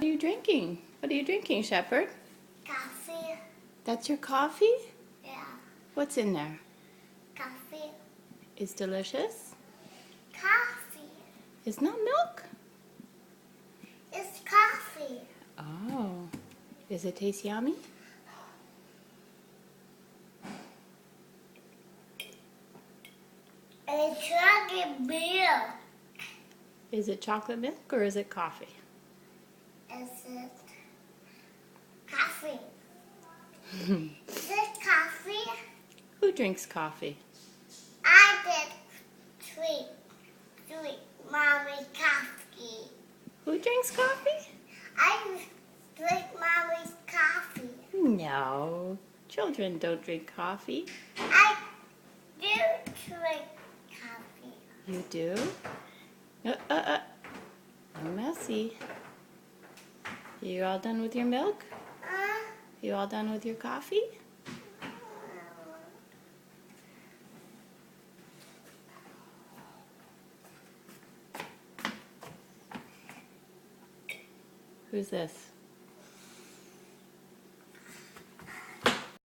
What are you drinking? What are you drinking, Shepherd? Coffee. That's your coffee? Yeah. What's in there? Coffee. It's delicious? Coffee. It's not milk? It's coffee. Oh. Does it taste yummy? It's chocolate milk. Is it chocolate milk or is it coffee? Is it coffee? Is it coffee? Who drinks coffee? I did three mommy coffee. Who drinks coffee? I drink mommy's coffee. No. Children don't drink coffee. I do drink coffee. You do? No messy. You all done with your milk? You all done with your coffee? Who's this?